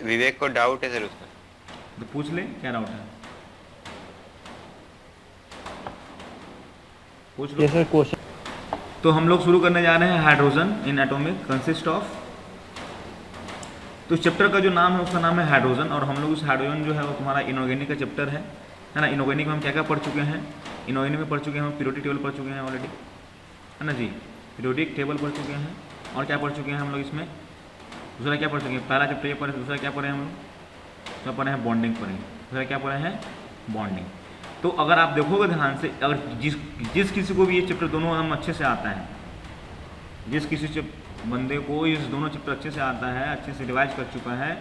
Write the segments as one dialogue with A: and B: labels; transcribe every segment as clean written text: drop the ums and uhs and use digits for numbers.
A: विवेक को डाउट है सर उसका।
B: तो पूछ ले, क्या डाउट है, पूछ लो।
C: Sir question.
B: तो हम लोग शुरू करने जा रहे हैं hydrogen in atomic consist of. तो चैप्टर का जो नाम है उसका नाम है हाइड्रोजन, और हम लोग उस हाइड्रोजन जो है वो तुम्हारा इनऑर्गेनिक का चैप्टर है ना। इनऑर्गेनिक में हम क्या क्या पढ़ चुके हैं, इनऑर्गेनिक में पढ़ चुके हैं हम पीरियोडिक टेबल पढ़ चुके हैं ऑलरेडी, है ना जी। पीरियोडिक टेबल पढ़ चुके हैं, और क्या पढ़ चुके हैं हम लोग इसमें, दूसरा क्या पढ़ चुके हैं, पहला चैप्टर ये पढ़े, दूसरा क्या पढ़े हम लोग, दूसरा पढ़े हैं बॉन्डिंग पढ़े, दूसरा क्या पढ़े हैं बॉन्डिंग। तो अगर आप देखोगे ध्यान से, अगर जिस किसी को भी ये चैप्टर दोनों हम अच्छे से आता है, जिस किसी बंदे को इस दोनों चैप्टर अच्छे से आता है, अच्छे से रिवाइज कर चुका है,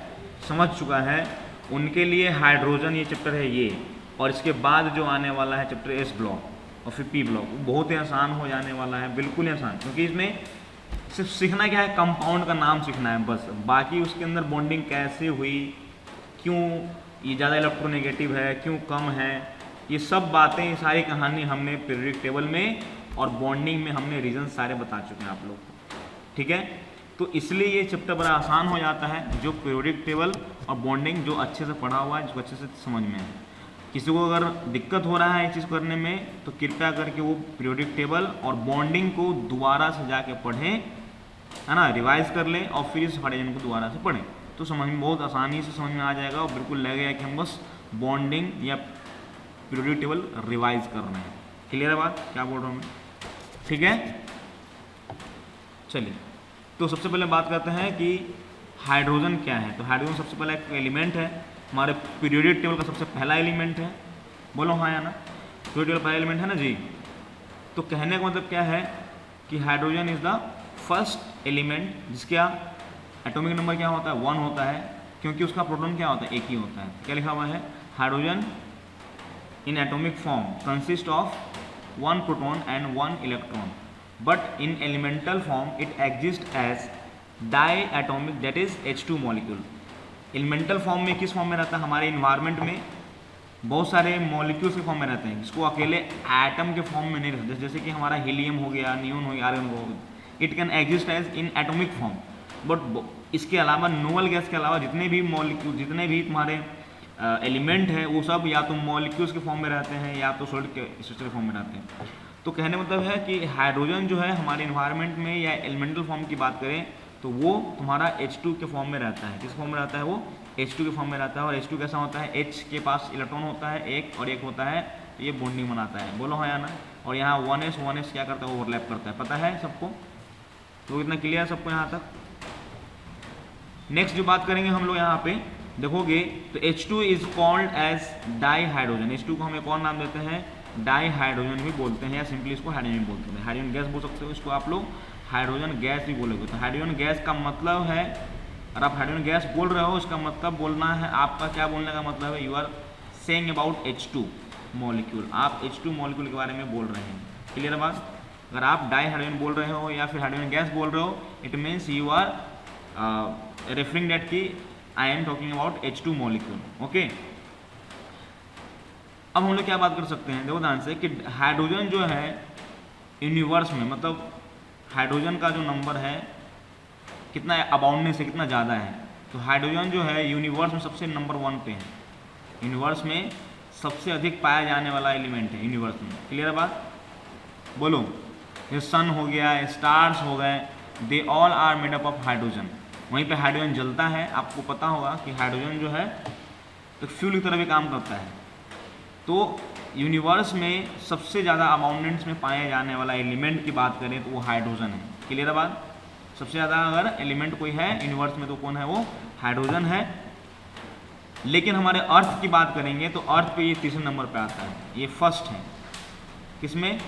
B: समझ चुका है, उनके लिए हाइड्रोजन ये चैप्टर है ये, और इसके बाद जो आने वाला है चैप्टर एस ब्लॉक और फिर पी ब्लॉक, बहुत ही आसान हो जाने वाला है, बिल्कुल ही आसान। क्योंकि इसमें सिर्फ सीखना क्या है, कंपाउंड का नाम सीखना है बस, बाकी उसके अंदर बॉन्डिंग कैसे हुई, क्यों ये ज़्यादा इलेक्ट्रोनेगेटिव है, क्यों कम है, ये सब बातें, सारी कहानी हमने पीरियोडिक टेबल में और बॉन्डिंग में हमने रीजन सारे बता चुके हैं आप लोग को, ठीक है। तो इसलिए ये चैप्टर बड़ा आसान हो जाता है, जो पीरियोडिक टेबल और बॉन्डिंग जो अच्छे से पढ़ा हुआ है, जो अच्छे से समझ में है। किसी को अगर दिक्कत हो रहा है इस चीज़ करने में, तो कृपया करके वो पीरियोडिक टेबल और बॉन्डिंग को दोबारा से जाके पढ़ें, है ना, रिवाइज कर लें, और फिर इस हाइड्रोजन को दोबारा से पढ़ें, तो समझ में बहुत आसानी से समझ में आ जाएगा, और बिल्कुल लगेगा कि हम बस बॉन्डिंग या पीरियोडिक टेबल रिवाइज कर रहे हैं। क्लियर है बात, क्या बोल रहा हूँ मैं, ठीक है। चलिए, तो सबसे पहले बात करते हैं कि हाइड्रोजन क्या है। तो हाइड्रोजन सबसे पहला एक एलिमेंट है, हमारे पीरियोडिक टेबल का सबसे पहला एलिमेंट है, बोलो हाँ या ना, पीरियोडिक टेबल पहला एलिमेंट है ना जी। तो कहने का मतलब क्या है कि hydrogen is the first element जिसका एटॉमिक नंबर क्या होता है, 1 होता है, क्योंकि उसका प्रोटॉन क्या होता है, एक ही होता है। क्या लिखा हुआ है, hydrogen in atomic form consist of 1 proton and 1 electron, but in elemental form it exists as diatomic, that is H2 molecule। elemental form में किस फॉर्म में रहता है, हमारे इन्वायरमेंट में बहुत सारे मॉलिक्यूल्स के फॉर्म में रहते हैं, जिसको अकेले एटम के फॉर्म में नहीं रहते, जैसे कि हमारा हीलियम हो गया, नियोन हो गया, आर्गन हो गया, it can exist as in atomic form. But इसके अलावा नोबल गैस के अलावा जितने भी मॉलिक्यूल, जितने भी तुम्हारे एलिमेंट है, वो सब या तो मॉलिक्यूल्स के फॉर्म में रहते हैं या तो सॉलिड के स्ट्रक्चर फॉर्म में रहते हैं। तो कहने मतलब है कि हाइड्रोजन जो है हमारे इन्वायरमेंट में या एलिमेंटल फॉर्म की बात करें तो वो तुम्हारा H2 के फॉर्म में रहता है। किस फॉर्म में रहता है वो, H2 के फॉर्म में रहता है। और H2 कैसा होता है, H के पास इलेक्ट्रॉन होता है एक, और एक होता है, तो ये बॉन्डिंग बनाता है, बोलो हाँ या ना। और यहाँ 1s क्या करता है, ओवरलैप करता है, पता है सबको, तो इतना क्लियर है सबको यहाँ तक। नेक्स्ट जो बात करेंगे हम लोग यहाँ पे देखोगे तो H2 is called as dihydrogen. H2 को हम एक और नाम देते हैं, डाई हाइड्रोजन भी बोलते हैं, या सिंपली इसको हाइड्रोजन बोलते हैं। हाइड्रोजन गैस बोल सकते हो इसको आप लोग, हाइड्रोजन गैस भी बोलोगे। तो हाइड्रोजन गैस का मतलब है, अगर आप हाइड्रोजन गैस बोल रहे हो, इसका मतलब बोलना है आपका, क्या बोलने का मतलब है, you are saying about H2 molecule, आप H2 मॉलिक्यूल के बारे में बोल रहे हैं। क्लियर बात। अगर आप डाई हाइड्रोजन बोल रहे हो या फिर हाइड्रोजन गैस बोल रहे हो, it means you are referring that कि I am talking about H2 molecule, okay. अब हम लोग क्या बात कर सकते हैं, देखो ध्यान से, कि हाइड्रोजन जो है यूनिवर्स में, मतलब हाइड्रोजन का जो नंबर है कितना अबाउंडनेस है, कितना ज़्यादा है, तो हाइड्रोजन जो है यूनिवर्स में सबसे नंबर 1 पे है। यूनिवर्स में सबसे अधिक पाया जाने वाला एलिमेंट है यूनिवर्स में। क्लियर है बात, बोलो। ये सन हो गया, स्टार्स हो गए, they all are made up of hydrogen. वहीं पे हाइड्रोजन जलता है, आपको पता होगा कि हाइड्रोजन जो है एक फ्यूल की तरह भी काम करता है। तो यूनिवर्स में सबसे ज़्यादा अबाउंडेंस में पाए जाने वाला एलिमेंट की बात करें तो वो हाइड्रोजन है। क्लियर है बात, सबसे ज़्यादा अगर एलिमेंट कोई है यूनिवर्स में तो कौन है, वो हाइड्रोजन है। लेकिन हमारे अर्थ की बात करेंगे तो अर्थ पे ये तीसरे नंबर पे आता है, ये फर्स्ट है किसमें,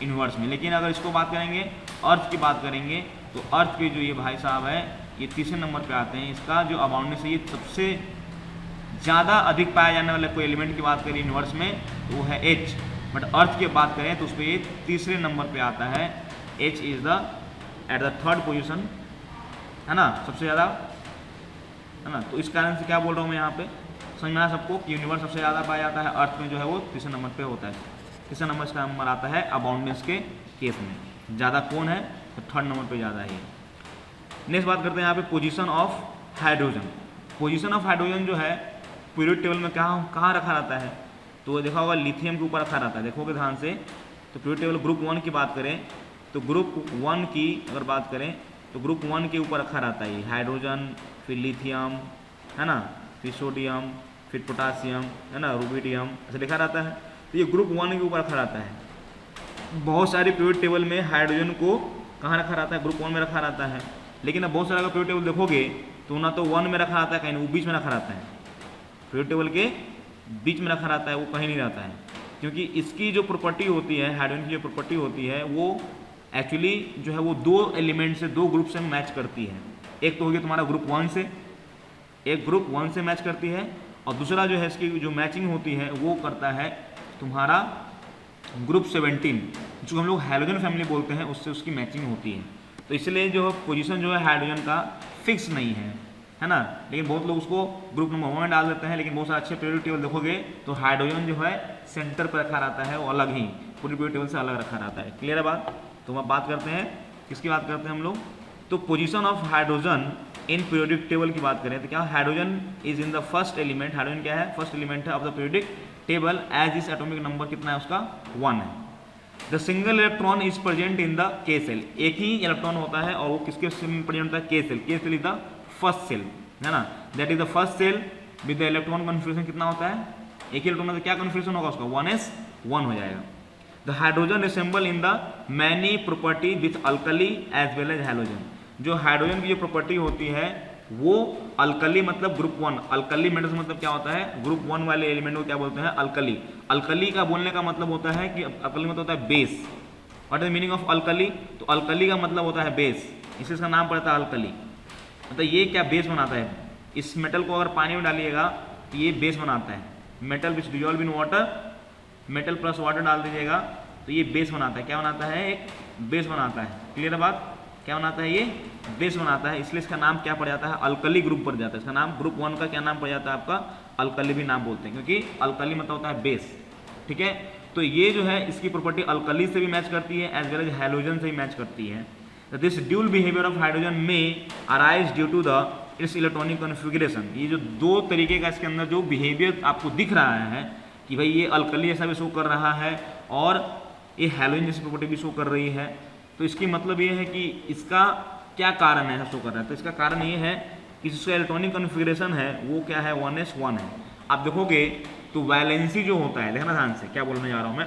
B: यूनिवर्स में। लेकिन अगर इसको बात करेंगे, अर्थ की बात करेंगे, तो अर्थ पे जो ये भाई साहब है ये तीसरे नंबर पे आते हैं। इसका जो अबाउंडेंस है, ये सबसे ज़्यादा अधिक पाया जाने वाले कोई एलिमेंट की बात करें यूनिवर्स में तो वो है H। बट अर्थ की बात करें तो उस पर ये तीसरे नंबर पे आता है। H is the at the third position, है ना, सबसे ज़्यादा, है ना। तो इस कारण से क्या बोल रहा हूँ मैं यहाँ पे, समझ में आया सबको कि यूनिवर्स सबसे ज़्यादा पाया जाता है, अर्थ में जो है वो तीसरे नंबर पे होता है। तीसरे नंबर इसका नंबर आता है अबाउंडेंस के केस में। ज़्यादा कौन है, तो थर्ड नंबर पे ज़्यादा है। नेक्स्ट बात करते हैं यहाँ पे position of hydrogen. Position of hydrogen जो है पीरियोडिक टेबल में कहाँ रखा रहता है, तो देखा होगा लिथियम के ऊपर रखा रहता है। देखोगे ध्यान से, तो पीरियोडिक टेबल ग्रुप 1 की बात करें तो ग्रुप 1 की अगर बात करें तो ग्रुप 1 के ऊपर रखा रहता है हाइड्रोजन, फिर लिथियम, है ना, फिर सोडियम, फिर पोटासियम, है ना, रुबिडियम, ऐसे लिखा रहता है। तो ये ग्रुप 1 के ऊपर रखा रहता है। बहुत सारे पीरियोडिक टेबल में हाइड्रोजन को कहाँ रखा रहता है, ग्रुप 1 में रखा रहता है। लेकिन अब बहुत सारा पीरियोडिक टेबल देखोगे तो ना तो 1 में रखा रहता है, कहीं वो बीच में रखा रहता है, पीरियोडिक टेबल के बीच में रखा रहता है, वो कहीं नहीं रहता है। क्योंकि इसकी जो प्रॉपर्टी होती है, हाइड्रोजन की जो प्रॉपर्टी होती है, वो एक्चुअली जो है वो 2 एलिमेंट से, 2 ग्रुप से मैच करती है। एक तो हो गया तुम्हारा ग्रुप 1 से, एक ग्रुप 1 से मैच करती है, और दूसरा जो है इसकी जो मैचिंग होती है वो करता है तुम्हारा ग्रुप 17, जो हम लोग हाइड्रोजन फैमिली बोलते हैं, उससे उसकी मैचिंग होती है। तो इसलिए जो पोजीशन जो है हाइड्रोजन का फिक्स नहीं है ना। लेकिन बहुत लोग उसको ग्रुप नंबर 1 में डाल देते हैं, लेकिन बहुत सारे अच्छे पीरियोडिक टेबल देखोगे तो हाइड्रोजन जो है सेंटर पर रखा रहता है, वो अलग ही पूरी पीरियोडिक टेबल से अलग रखा रहता है। क्लियर है बात। तो हम बात करते हैं किसकी बात करते हैं हम लोग, तो position of hydrogen in periodic table की बात करें तो क्या hydrogen is in the first element, hydrogen क्या है, फर्स्ट एलिमेंट है of the periodic table as इस एटॉमिक नंबर कितना है उसका 1 है। The single electron is present in the K shell, एक ही इलेक्ट्रॉन होता है और वो किसके सेल में प्रेजेंट होता है, K shell. K shell is the first shell, है ना, that is the first shell with the electron configuration कितना होता है, एक ही इलेक्ट्रॉन में क्या कन्फिग्रेशन होगा उसका 1s1 हो जाएगा। The hydrogen resemble in the many property with alkali as well as hydrogen, जो हाइड्रोजन की जो प्रॉपर्टी होती है वो अल्कली मतलब ग्रुप 1, अल्कली मेटल्स मतलब क्या होता है, ग्रुप 1 वाले एलिमेंट को क्या बोलते हैं, अल्कली। अल्कली का बोलने का मतलब होता है कि अल्कली मतलब होता है base. What is the meaning of alkali, तो अल्कली का मतलब होता है बेस, इसलिए इसका नाम पड़ता है अल्कली। मतलब ये क्या बेस बनाता है, इस मेटल को अगर पानी में डालिएगा तो ये बेस बनाता है, metal which dissolve in water, metal plus water डाल दीजिएगा तो ये बेस बनाता है, क्या बनाता है, एक बेस बनाता है। क्लियर है बात, क्या बनाता है, ये बेस बनाता है, इसलिए इसका नाम क्या पड़ जाता है, अल्कली ग्रुप पड़ जाता है। इसका नाम ग्रुप 1 का क्या नाम पड़ जाता है आपका, अल्कली भी नाम बोलते हैं, क्योंकि अल्कली मतलब होता है बेस। ठीक है, तो ये जो है इसकी प्रॉपर्टी अल्कली से भी मैच करती है एज वेल एज हाइड्रोजन से भी मैच करती है। This dual behaviour of hydrogen में arise due to the its electronic configuration. ये जो 2 तरीके का इसके अंदर जो बिहेवियर आपको दिख रहा है कि भाई ये अल्कली जैसा भी शो कर रहा है और ये हाइड्रोजन जैसी प्रॉपर्टी भी शो कर रही है, तो इसकी मतलब ये है कि इसका क्या कारण है शो कर रहा है, तो इसका कारण ये है कि जिसका इलेक्ट्रॉनिक कॉन्फ़िगरेशन है वो क्या है, 1s1 है। आप देखोगे तो वैलेंसी जो होता है, देखना ध्यान से क्या बोलने जा रहा हूँ मैं,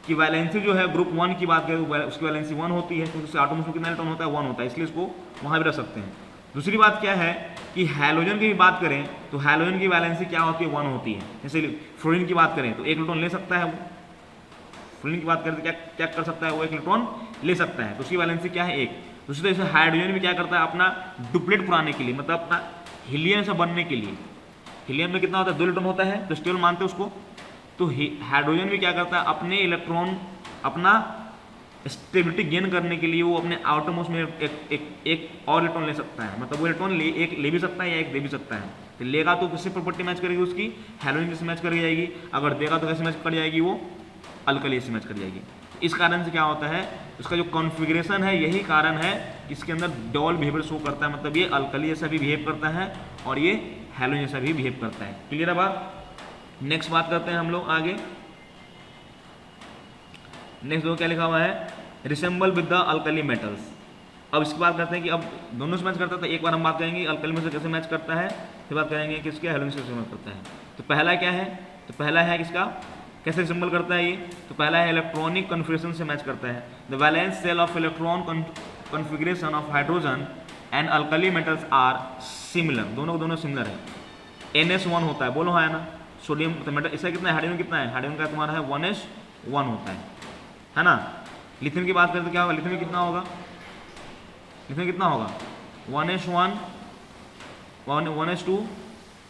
B: कि वैलेंसी जो है ग्रुप 1 की बात करें तो उसकी वैलेंसी 1 होती है, क्योंकि उसके आटोम्स में कितना इलेक्ट्रॉन होता है, 1 होता है, इसलिए इसको वहाँ भी रख सकते हैं। दूसरी बात क्या है कि हाइड्रोजन की भी बात करें तो हाइड्रोजन की वैलेंसी क्या होती है, 1 होती है। जैसे फ्लोरीन की बात करें तो 1 इलेक्ट्रॉन ले सकता है वो, फ्लोरीन की बात करें तो क्या कर सकता है वो, 1 इलेक्ट्रॉन ले सकता है, तो उसकी वैलेंसी क्या है, 1। दूसरी तरह से हाइड्रोजन भी क्या करता है, अपना डुप्लेट पुराने के लिए, मतलब अपना हीलियम से बनने के लिए, हीलियम में कितना होता है, 2 इलेक्ट्रॉन होता है, तो स्टेबल मानते हैं उसको। तो हाइड्रोजन भी क्या करता है, अपने इलेक्ट्रॉन अपना स्टेबिलिटी गेन करने के लिए वो अपने आउटरमोस्ट में एक और इलेक्ट्रॉन ले सकता है, मतलब वो इलेक्ट्रॉन एक ले भी सकता है या एक दे भी सकता है। तो लेगा तो किससे प्रॉपर्टी मैच करेगी उसकी, हाइड्रोजन से मैच कर जाएगी, अगर देगा तो कैसे मैच कर जाएगी, वो अल्कली से मैच कर जाएगी। इस कारण से क्या होता है, उसका जो कॉन्फ़िगरेशन है यही कारण है इसके अंदर डबल बिहेवियर शो करता है, मतलब ये अल्कली जैसा भी बिहेव करता है और ये हाइड्रोजन जैसा भी बिहेव करता है। क्लियर है बात। नेक्स्ट बात करते हैं हम लोग आगे, नेक्स्ट दो क्या लिखा हुआ है, resemble with the alkali metals. अब इसकी बात करते हैं कि अब दोनों से मैच करता है, तो एक बार हम बात करेंगे अल्कली में से कैसे मैच करता है, फिर बात करेंगे कि इसके हाइड्रोजन से कैसे मैच करता है। तो पहला क्या है, तो पहला है किसका, कैसे रिसेंबल करता है ये, तो पहला है इलेक्ट्रॉनिक कॉन्फ़िगरेशन से मैच करता है। The valence shell of electron configuration of hydrogen and alkali metals are similar, दोनों सिमिलर है। NS1 होता है, बोलो हाँ है ना, सोडियम मेटल इसका कितना है, हाइड्रोजन कितना है, हाइड्रोजन का तुम्हारा है 1s1 होता है ना। लिथियम की बात करें तो क्या होगा, लिथियम में कितना होगा, लिथियम कितना होगा 1s1 1s2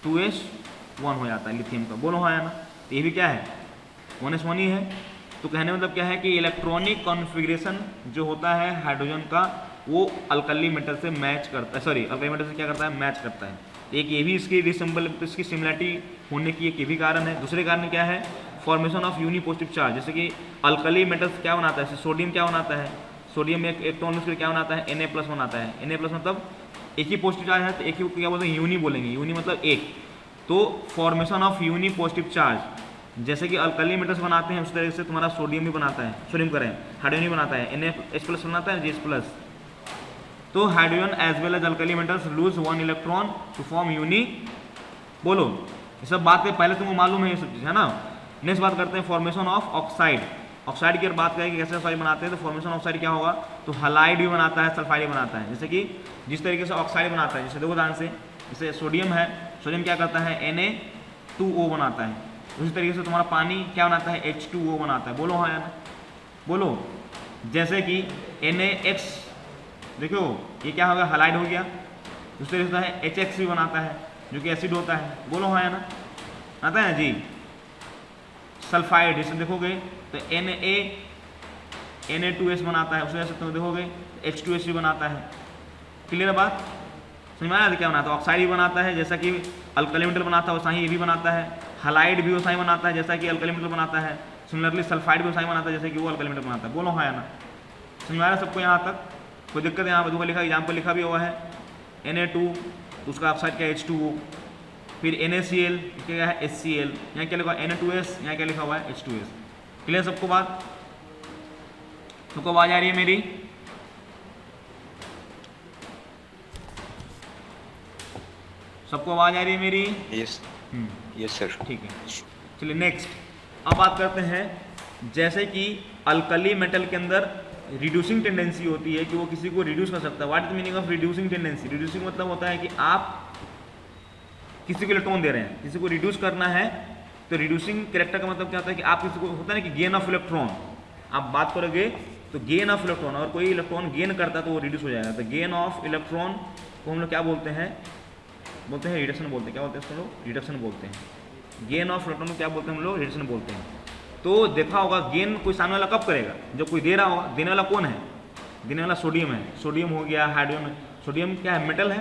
B: 2s1 हो जाता है लिथियम का, बोलो हाँ है ना। तो ये भी क्या है 1s1 ही है। तो कहने मतलब क्या है कि इलेक्ट्रॉनिक कॉन्फ़िगरेशन जो होता है हाइड्रोजन का वो अल्कली मेटल से मैच करता है, सॉरी अल्कली मेटल से क्या करता है, मैच करता है। एक ये भी इसकी रिसेंबल, इसकी सिमिलरिटी होने की एक ये भी कारण है। दूसरे कारण क्या है, formation of unipositive charge, जैसे कि अल्कली मेटल्स क्या बनाता है, सोडियम क्या बनाता है, सोडियम एक इलेक्ट्रॉन उसके क्या बनाता है, Na+ बनाता है। Na+ मतलब एक ही पॉजिटिव चार्ज है तो एक ही क्या बोलते हैं, यूनी बोलेंगे, यूनी मतलब एक। तो formation of unipositive charge, जैसे कि अल्कली मेटल्स बनाते हैं उस तरह से तुम्हारा सोडियम भी बनाता है, सोडियम करें हाइड्रोजन भी बनाता है, NaH+ बनाता है, JH+। तो hydrogen as well as alkali metals lose 1 electron to form uni. बोलो, ये सब बातें पहले तुमको मालूम है, ये सब चीज़ है ना। नेक्स्ट बात करते हैं फॉर्मेशन ऑफ ऑक्साइड। ऑक्साइड की अगर बात करें कि कैसे ऑक्साइड बनाते हैं, तो फॉर्मेशन ऑफ ऑक्साइड क्या होगा, तो हलाइड भी बनाता है, सल्फाइड भी बनाता है। जैसे कि जिस तरीके से ऑक्साइड बनाता है, जैसे देखो ध्यान से, जैसे सोडियम है, सोडियम क्या करता है, Na2O बनाता है। उसी तरीके से तुम्हारा पानी क्या बनाता है, H2O बनाता है। बोलो हाँ या ना, बोलो। जैसे कि NaX, देखो ये क्या हो गया, हलाइड हो गया। दूसरे तरीके से HX भी बनाता है जो कि एसिड होता है। बोलो हाँ या ना, आता है ना जी। सल्फाइड जैसे देखोगे तो Na2S बनाता है, उसी वजह से तुम देखोगे H2S भी बनाता है। क्लियर है बात, समझ में आया क्या बनाता है, ऑक्साइड भी बनाता है जैसा कि अल्कली मेटल बनाता है वैसा ही ये भी बनाता है। हलाइड भी वैसा ही बनाता है जैसा कि अल्कली मेटल बनाता है। सिमिलरली सल्फाइड भी वैसा ही बनाता है जैसे कि वो अल्कली मेटल बनाता है। बोलो हाँ या ना, समझ में आ रहा है सबको यहाँ तक, कोई दिक्कत है? यहाँ पर लिखा, एग्जाम्पल लिखा भी हुआ है Na2, उसका ऑक्साइड क्या है H2O, फिर NaCl क्या है HCl, यहाँ क्या लिखा हुआ है Na2S, यहाँ क्या लिखा हुआ है H2S। क्लियर सबको बात, सबको आवाज आ रही है मेरी? सबको आवाज आ रही है मेरी?
A: Yes yes sir.
B: ठीक है, चलिए नेक्स्ट अब बात करते हैं। जैसे कि अल्कली मेटल के अंदर रिड्यूसिंग टेंडेंसी होती है कि वो किसी को रिड्यूस कर सकता है। What is the meaning of reducing tendency? Reducing मतलब होता है कि आप किसी को इलेक्ट्रॉन दे रहे हैं, किसी को रिड्यूस करना है। तो रिड्यूसिंग कैरेक्टर का मतलब क्या होता है कि आप किसी को, होता है ना कि गेन ऑफ इलेक्ट्रॉन, आप बात करोगे तो गेन ऑफ इलेक्ट्रॉन, और कोई इलेक्ट्रॉन गेन करता है तो वो रिड्यूस हो जाएगा। तो गेन ऑफ इलेक्ट्रॉन को हम लोग क्या बोलते हैं, बोलते हैं रिडक्शन बोलते हैं। क्या बोलते हैं इसको लोग? रिडक्शन बोलते हैं। गेन ऑफ इलेक्ट्रॉन को क्या बोलते हैं हम लोग? रिडक्शन बोलते हैं। तो देखा होगा गेन कोई सामने वाला कब करेगा, जब कोई दे रहा होगा। देने वाला कौन है? देने वाला सोडियम है। सोडियम हो गया, हाइड्रोजन। सोडियम क्या है? मेटल है।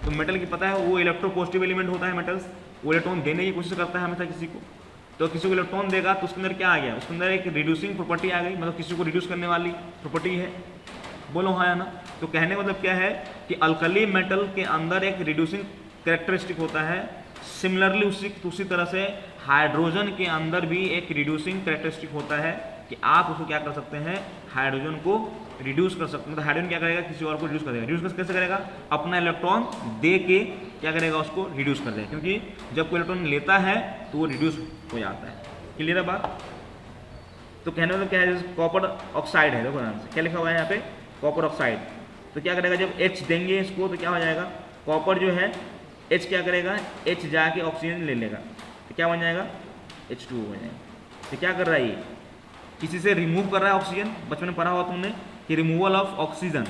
B: तो मेटल की पता है वो इलेक्ट्रोपॉजिटिव एलिमेंट होता है मेटल्स, वो इलेक्ट्रॉन देने की कोशिश करता है हमेशा किसी को। तो किसी को इलेक्ट्रॉन देगा तो उसके अंदर क्या आ गया, उसके अंदर एक रिड्यूसिंग प्रॉपर्टी आ गई, मतलब किसी को रिड्यूस करने वाली प्रॉपर्टी है। बोलो हाँ या ना। तो कहने का मतलब क्या है कि अल्कली मेटल के अंदर एक रिड्यूसिंग कैरेक्टरिस्टिक होता है। सिमिलरली उसी तरह से हाइड्रोजन के अंदर भी एक रिड्यूसिंग कैरेक्टरिस्टिक होता है कि आप उसको क्या कर सकते हैं, हाइड्रोजन को रिड्यूस कर सकते हैं। मतलब हाइड्रोजन क्या करेगा, किसी और को रिड्यूस कर देगा। रिड्यूस कैसे करेगा? अपना इलेक्ट्रॉन दे के क्या करेगा, उसको रिड्यूस कर देगा। क्योंकि जब कोई इलेक्ट्रॉन लेता है तो वो रिड्यूस हो जाता है। क्लियर है बात? तो कहने मतलब क्या है, जैसे कॉपर ऑक्साइड है, देखो ध्यान से क्या लिखा हुआ है यहाँ पे, कॉपर ऑक्साइड। तो क्या करेगा, जब H देंगे इसको तो क्या हो जाएगा, कॉपर जो है H क्या करेगा, H जाके ऑक्सीजन ले लेगा तो क्या बन जाएगा, H2O बन जाएगा। तो क्या कर रहा है ये, किसी से रिमूव कर रहा है ऑक्सीजन। बचपन में पढ़ा हुआ तुमने कि removal of oxygen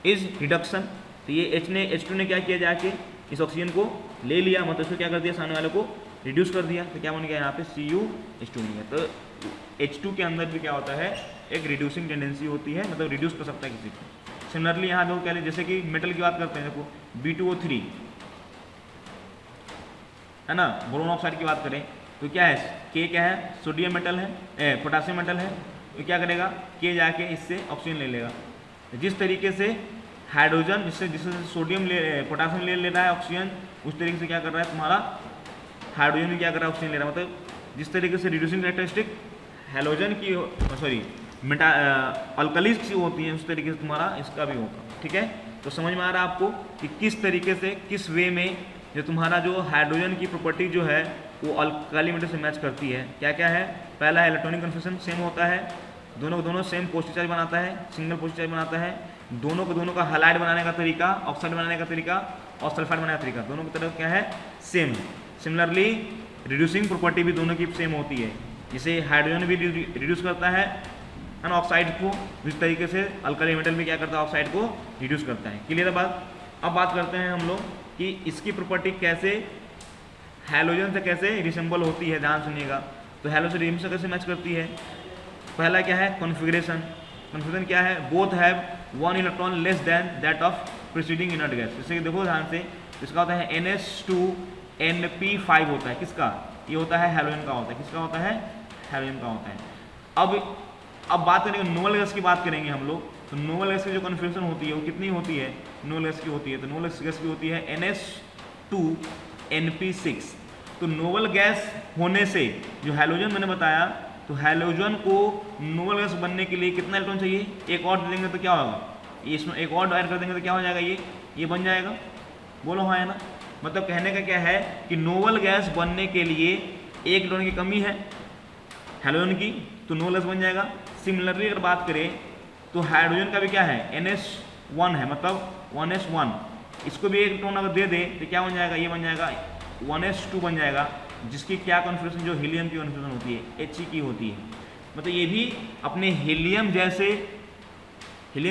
B: is reduction. तो ये H2 ने क्या किया, जाके इस ऑक्सीजन को ले लिया, मतलब इसको क्या कर दिया, सामने वाले को रिड्यूस कर दिया। तो क्या बन गया यहाँ पे CuH2 बन गया। तो H2 के अंदर भी क्या होता है, एक रिड्यूसिंग टेंडेंसी होती है, मतलब रिड्यूस कर सकता है किसी को। सिमिलरली यहाँ देखो क्या, जैसे कि मेटल की बात करते हैं, देखो B2O3 है ना। बोरोन ऑक्साइड की बात करें तो क्या है, K क्या है, सोडियम मेटल है, पोटासियम मेटल है। तो क्या करेगा, K जाके इससे ऑक्सीजन ले लेगा। जिस तरीके से हाइड्रोजन जिससे सोडियम पोटासियम ले रहा है ऑक्सीजन, उस तरीके से क्या कर रहा है तुम्हारा हाइड्रोजन भी क्या कर रहा है, ऑक्सीजन ले रहा है। मतलब जिस तरीके से रिड्यूसिंग कैरेक्टरिस्टिक हैलोजन की अल्कलीज की होती है, उस तरीके से तुम्हारा इसका भी होगा। ठीक है, तो समझ में आ रहा है आपको कि किस तरीके से, किस वे में जो तुम्हारा जो हाइड्रोजन की प्रॉपर्टी जो है वो अल्कली मेटल से मैच करती है। क्या क्या है, पहला है इलेक्ट्रॉनिक कन्फिगरेशन सेम होता है, दोनों सेम पॉजिटिव चार्ज बनाता है, सिंगल पॉजिटिव चार्ज बनाता है। दोनों का हलाइड बनाने का तरीका, ऑक्साइड बनाने का तरीका और सल्फाइड बनाने का तरीका, दोनों की तरफ क्या है, सेम है। सिमिलरली रिड्यूसिंग प्रॉपर्टी भी दोनों की सेम होती है। जैसे हाइड्रोजन भी रिड्यूस करता है ना ऑक्साइड को, जिस तरीके से अल्कली मेटल भी क्या करता है, ऑक्साइड को रिड्यूस करता है। क्लियर है बात? अब बात करते हैं हम लोग कि इसकी प्रॉपर्टी कैसे हैलोजन से कैसे रिसेंबल होती है। ध्यान सुनिएगा, तो हैलोजन रिम से कैसे मैच करती है। पहला क्या है, कॉन्फ़िगरेशन। कॉन्फ़िगरेशन क्या है, both have 1 electron less than that of preceding inert gas. जैसे कि देखो ध्यान से, इसका होता है NH2NP5 होता है, किसका, ये होता है हैलोजन का होता है। किसका होता है, हैलोजन का होता है। अब बात करेंगे नोबल गैस की, बात करेंगे हम लोग। तो नोबल गैस की जो कॉन्फ़िगरेशन होती है वो कितनी होती है, नोबल गैस की होती है? तो नोबल गैस की होती है NH2NP6। तो नोबल गैस होने से जो हैलोजन मैंने बताया, तो हैलोजन को नोबल गैस बनने के लिए कितना इलेक्ट्रॉन चाहिए? एक और दे देंगे तो क्या होगा? इसमें एक और ऐड कर देंगे तो क्या हो जाएगा? ये बन जाएगा। बोलो हाँ या ना? मतलब कहने का क्या है कि नोबल गैस बनने के लिए एक इलेक्ट्रॉन की कमी है हैलोजन की, तो नोबल गैस बन जाएगा। सिमिलरली अगर बात करें तो हाइड्रोजन का भी क्या है? NH1 है, मतलब 1s1। इसको भी एक इलेक्ट्रॉन अगर दे दे तो क्या बन जाएगा? ये बन जाएगा 1s2 बन जाएगा, जिसकी क्या कॉन्फ़िगरेशन जो हीलियम की कॉन्फ़िगरेशन होती है He की होती है। मतलब ये भी अपने हीलियम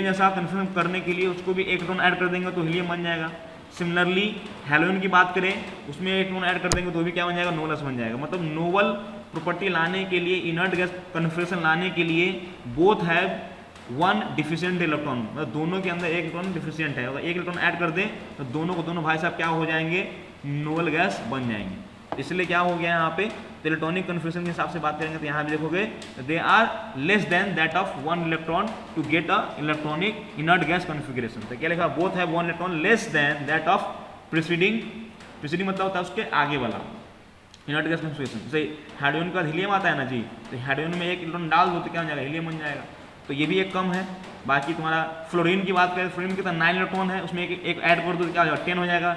B: जैसा कन्फर्म करने के लिए उसको भी एक इलेक्ट्रॉन ऐड कर देंगे तो हीलियम बन जाएगा। सिमिलरली हैलोजन की बात करें, उसमें एक इलेक्ट्रॉन ऐड कर देंगे तो भी क्या बन जाएगा? नोबल गैस बन जाएगा। मतलब नोबल प्रॉपर्टी लाने के लिए, इनर्ट गैस कन्फर्मेशन लाने के लिए both have one deficient electron, मतलब दोनों के अंदर एक इलेक्ट्रॉन डिफिशिएंट है। अगर एक इलेक्ट्रॉन ऐड कर दें तो दोनों को दोनों भाई साहब क्या हो जाएंगे? नोबल गैस बन जाएंगे। इसलिए क्या हो गया यहाँ पे? तो इलेक्ट्रॉनिक कन्फर्मेशन के हिसाब से बात करेंगे तो यहाँ भी देखोगे they are less than that of one electron to get a electronic inert gas configuration. तो क्या लिखा? बोथ है one electron less than that of preceding मतलब होता है उसके आगे वाला इनर्ट गैस कॉन्फ़िगरेशन। जैसे हाइड्रोजन का हीलियम आता है ना जी, तो हाइड्रोजन में एक इलेक्ट्रॉन डाल दो तो क्या हो जाएगा? हीलियम बन जाएगा। तो ये भी एक कम है। बाकी तुम्हारा फ्लोरीन की बात करें, फ्लोरीन के 9 इलेक्ट्रॉन है, उसमें एक ऐड कर दो तो क्या हो जाएगा? 10 हो जाएगा,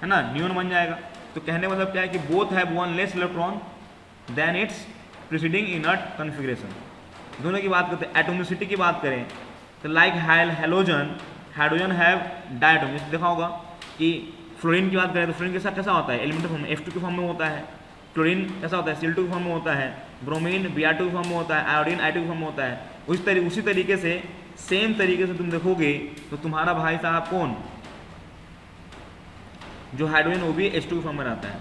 B: है ना, नियोन बन जाएगा। तो कहने मतलब क्या है कि both have one less electron than its preceding inert configuration. दोनों की बात करते हैं। एटोमिसिटी की बात करें तो लाइक हैलोजन हाइड्रोजन हैव डायटोम। जैसे देखा होगा कि फ्लोरीन की बात करें तो फ्लोरीन के साथ कैसा होता है? एलिमेंटल फॉर्म में F2 के फॉर्म में होता है। क्लोरीन कैसा होता है? Cl2 के फॉर्म में होता है। ब्रोमीन Br2 के फॉर्म में होता है। आयोडीन I2 के फॉर्म में होता है। उसी तरीके से सेम तरीके से तुम देखोगे तो तुम्हारा भाई साहब कौन? जो हाइड्रोजन वो भी H2 के फॉर्म में रहता है।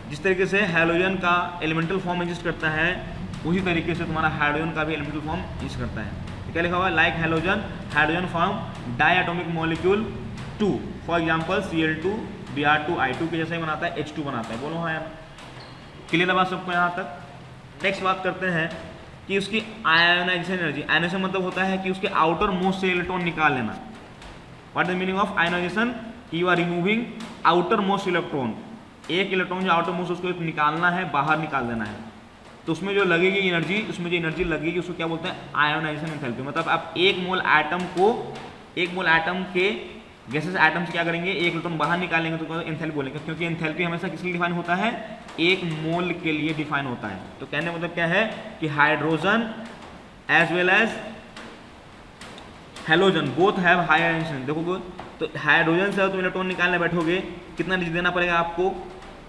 B: जिस तरीके से हैलोजन का एलिमेंटल फॉर्म एग्जिस्ट करता है उसी तरीके से तुम्हारा हाइड्रोजन का भी एलिमेंटल फॉर्म एग्जिस्ट करता है। तो क्या लिखा हुआ है? Like halogen hydrogen form diatomic molecule 2, for example Cl2 Br2 I2 के जैसे ही बनाता है, H2 बनाता है। बोलो हाँ यार, क्लियर है बात सबको यहाँ तक? नेक्स्ट बात करते हैं कि उसकी आयोनाइजेशन एनर्जी। आयोनाइजेशन मतलब होता है कि उसके आउटर मोस्ट से इलेक्ट्रॉन निकाल लेना। What is the meaning of ionisation? You are removing outermost electron. एक इलेक्ट्रॉन जो आउटर मोस्ट उसको निकालना है, बाहर निकाल देना है। तो उसमें जो लगेगी एनर्जी, उसमें जो एनर्जी लगेगी उसको क्या बोलते हैं? Ionisation enthalpy. मतलब आप एक मोल एटम के गैसेस एटम से क्या करेंगे? एक इलेक्ट्रॉन बाहर निकालेंगे तो एंथैल्पी बोलेंगे, क्योंकि एंथैल्पी हमेशा किसके लिए डिफाइन होता है? एक मोल के लिए डिफाइन होता है। तो कहने मतलब क्या है कि hydrogen as well as halogen both have high ionisation. देखोगे तो हाइड्रोजन से तुम इलेक्ट्रॉन निकालने बैठोगे, कितना एनर्जी देना पड़ेगा आपको?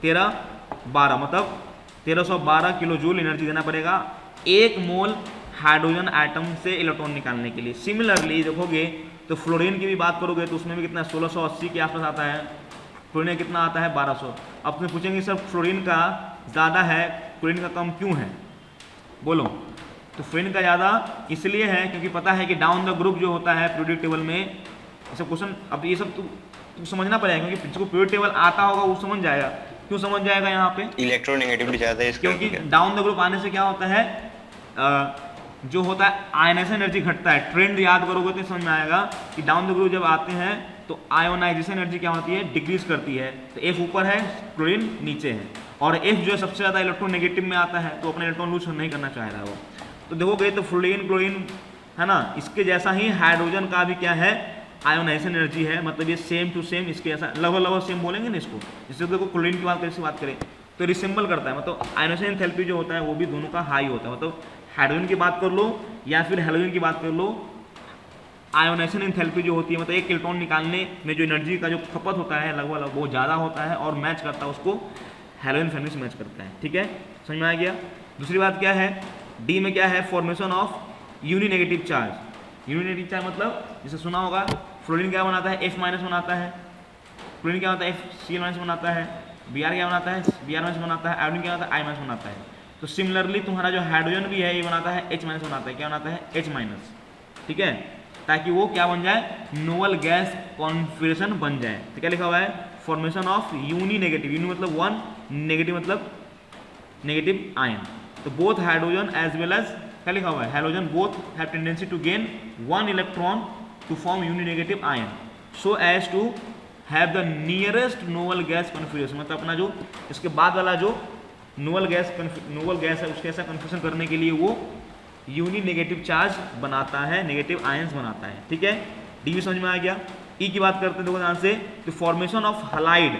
B: 1312, मतलब 1312 किलो जूल एनर्जी देना पड़ेगा एक मोल हाइड्रोजन एटम से इलेक्ट्रॉन निकालने के लिए। सिमिलरली देखोगे तो फ्लोरीन की भी बात करोगे तो उसमें भी कितना 1680 के आसपास आता है। फ्लोरीन कितना आता है? 1200। अब तुम्हें पूछेंगे सर फ्लोरीन का ज़्यादा है, फ्लोरीन का कम क्यों है? बोलो। तो फ्लोरीन का ज़्यादा इसलिए है क्योंकि पता है कि डाउन द ग्रुप जो होता है पीरियोडिक टेबल में, ये सब क्वेश्चन, अब ये सब तुम समझना पड़ेगा क्योंकि जिसको पीरियोडिक टेबल आता होगा वो समझ जाएगा। क्यों समझ जाएगा यहाँ पे?
A: इलेक्ट्रोनेगेटिविटी ज़्यादा है,
B: क्योंकि डाउन द ग्रुप आने से क्या होता है, जो होता है आयनाइजेशन एनर्जी घटता है। ट्रेंड याद करोगे तो समझ में आएगा कि डाउन द ग्रुप जब आते हैं तो आयोनाइजेशन एनर्जी क्या होती है? डिक्रीज करती है। तो F ऊपर है, क्लोरीन नीचे है, और F जो है सबसे ज़्यादा इलेक्ट्रोनेगेटिव में आता है तो अपने इलेक्ट्रॉन लूज नहीं करना चाह रहा है वो। तो देखोगे तो फ्लोरीन क्लोरीन है ना, इसके जैसा ही हाइड्रोजन का भी क्या है? आयोनाइजेशन एनर्जी है। मतलब ये सेम टू सेम इसके जैसा लगभग सेम बोलेंगे ना इसको। जिससे देखो क्लोरीन की बात करें तो रिसेंबल करता है, मतलब आयोनाइजेशन एंथैल्पी जो होता है वो भी दोनों का हाई होता है। मतलब हाइड्रोजन की बात कर लो या फिर हैलोजन की बात कर लो, आयोनाइजेशन एंथैल्पी जो होती है, मतलब एक इलेक्ट्रॉन निकालने में जो एनर्जी का जो खपत होता है लगभग बहुत ज़्यादा होता है और मैच करता है उसको हैलोजन फैमिली से मैच करता है। ठीक है, समझ में आ गया? दूसरी बात क्या है? डी में क्या है? Formation of uninegative charge. Uninegative charge मतलब जैसे सुना होगा फ्लोरीन क्या बनाता है? F- बनाता है। क्लोरीन क्या होता है? Cl- बनाता है। Br क्या बनाता है? Br- बनाता है। आयोडीन क्या होता है? I- बनाता है। तो सिमिलरली तुम्हारा जो हाइड्रोजन भी है ये बनाता है H- बनाता है। क्या बनाता है? H-। ठीक है, ताकि वो क्या बन जाए? नोबल गैस कॉन्फिगरेशन बन जाए। तो क्या लिखा हुआ है? Formation of uninegative. यूनि मतलब वन, नेगेटिव मतलब नेगेटिव आयन। तो both hydrogen as well as क्या लिखा हुआ है? Hydrogen both have tendency to gain one electron to form uninegative ion. So as to have the nearest noble gas configuration, मतलब अपना जो इसके बाद वाला जो नोबल गैस है उसके ऐसा कन्फ्यूजन करने के लिए वो यूनि नेगेटिव चार्ज बनाता है, नेगेटिव आयंस बनाता है। ठीक है, डी भी समझ में आ गया। ई की बात करते हैं, देखो ध्यान से, तो formation of halide,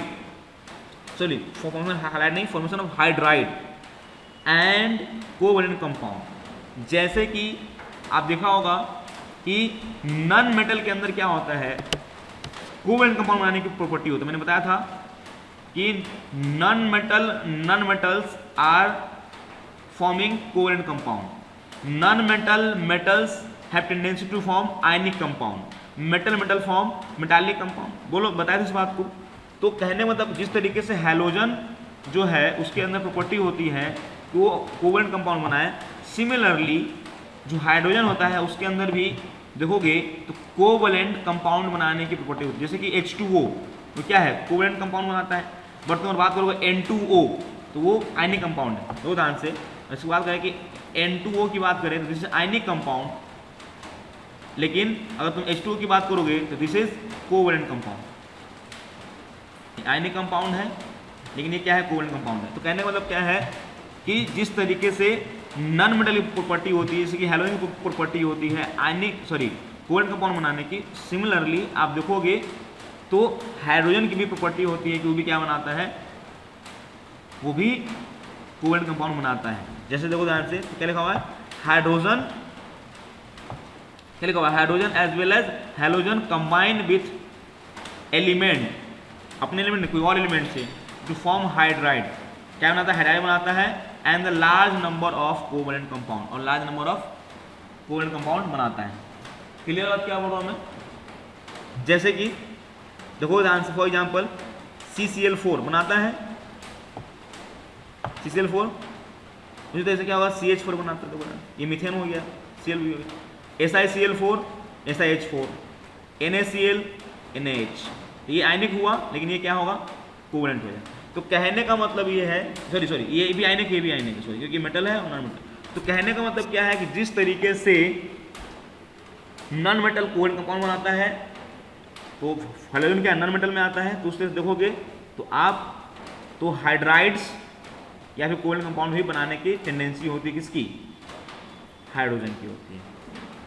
B: sorry formation halide नहीं, formation of hydride and covalent compound. जैसे कि आप देखा होगा कि नॉन मेटल के अंदर क्या होता है, कोवैलेंट कंपाउंड बनाने की प्रॉपर्टी होती है। मैंने बताया था कि non metals are forming covalent compound, non metals have tendency to form ionic compound, metal form metallic compound. बोलो, बताया था इस बात को। तो कहने मतलब जिस तरीके से हैलोजन जो है उसके अंदर प्रॉपर्टी होती है कि वो कोवैलेंट कंपाउंड बनाए, सिमिलरली जो हाइड्रोजन होता है उसके अंदर भी देखोगे तो कोवैलेंट कंपाउंड बनाने की प्रॉपर्टी होती है। जैसे कि H2O तो क्या है, कोवैलेंट कंपाउंड बनाता है। बट तुम बात करोगे N2O तो वो आयनिक कंपाउंड है। दो ध्यान से इसकी बात करें कि N2O की बात करें तो दिस इज आयनिक कंपाउंड, लेकिन अगर तुम H2O की बात करोगे तो this is covalent compound. Ionic compound है लेकिन ये क्या है, कोवैलेंट कंपाउंड है। तो कहने का मतलब क्या है कि जिस तरीके से नॉन मेटल की प्रॉपर्टी होती है, जैसे कि हैलोजन की प्रॉपर्टी होती है कोवैलेंट कंपाउंड बनाने की, सिमिलरली आप देखोगे तो हाइड्रोजन की भी प्रॉपर्टी होती है कि वो भी क्या बनाता है, वो भी कोवैलेंट कंपाउंड बनाता है। जैसे देखो ध्यान से, तो क्या लिखा हुआ है, हाइड्रोजन, क्या लिखा हुआ है, hydrogen as well as halogen combine with element, अपने एलिमेंट कोई और एलिमेंट से, टू फॉर्म हाइड्राइड, क्या बनाता है, हाइड्राइड बनाता है, and the large number of covalent compound, और large number of covalent compound बनाता है। क्लियर बात क्या बोल रहा हूं मैं? जैसे कि देखो ध्यान से, फॉर एग्जाम्पल CCl4 बनाता है, CCl4 उसी तरह से क्या होगा, CH4 बनाता है। देखो ये मीथेन हो गया, Cl भी हो गया, SiCl4 SiH4, NaCl NaH, ये आयनिक हुआ लेकिन ये क्या होगा, कोवैलेंट हो जाए। तो कहने का मतलब ये है, सॉरी ये भी आयनिक, ये भी आयनिक है, सॉरी, क्योंकि मेटल है और नॉन मेटल। तो कहने का मतलब क्या है कि जिस तरीके से नॉन मेटल कोवैलेंट कंपाउंड बनाता है, तो हैलोजन क्या नॉन मेटल में आता है, तो उससे देखोगे तो आप तो हाइड्राइड्स या फिर कोवैलेंट कंपाउंड भी बनाने की टेंडेंसी होती है, किसकी, हाइड्रोजन की होती है।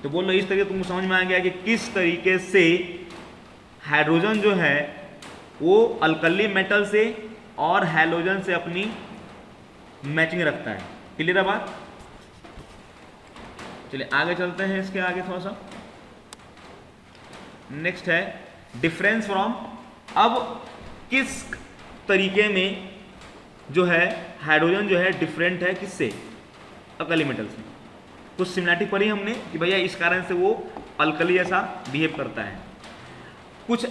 B: तो बोल रहे इस तरीके तुमको समझ में आ गया कि किस तरीके से हाइड्रोजन जो है वो अल्कली मेटल से और हैलोजन से अपनी मैचिंग रखता है। क्लियर है बात? चलिए आगे चलते हैं, इसके आगे थोड़ा सा नेक्स्ट है डिफरेंस फ्रॉम। अब किस तरीके में जो है हाइड्रोजन जो है डिफरेंट है किससे, अल्कली मेटल से। कुछ सिमिलरिटी पढ़ी हमने कि भैया इस कारण से वो अल्कली जैसा बिहेव करता है, कुछ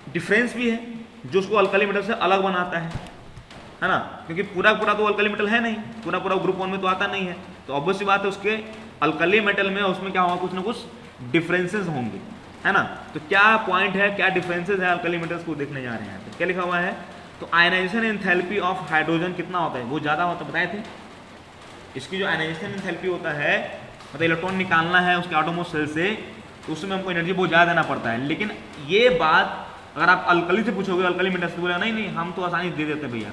B: डिफरेंस भी है जो उसको अल्कली मेटल से अलग बनाता है ना, क्योंकि पूरा तो अल्कली मेटल है नहीं, पूरा ग्रुप 1 में तो आता नहीं है। तो ऑब्वियस सी बात है उसके अल्कली मेटल में उसमें क्या होगा, कुछ ना कुछ डिफरेंसेस होंगे, है ना। तो क्या पॉइंट है, क्या डिफरेंसेस है अल्कली मेटल्स को देखने जा रहे हैं। तो क्या लिखा हुआ है, तो आयनाइजेशन एंथैल्पी ऑफ हाइड्रोजन कितना होता है, वो ज़्यादा होता है, बताए थे। इसकी जो आयनाइजेशन एंथैल्पी होता है, मतलब इलेक्ट्रॉन निकालना है उसके एटॉमिक शेल से, तो उसमें हमको एनर्जी बहुत ज़्यादा देना पड़ता है। लेकिन ये बात अगर आप अल्कली से पूछोगे, अल्कली मेटल से बोलेगा नहीं हम तो आसानी से दे देते भैया,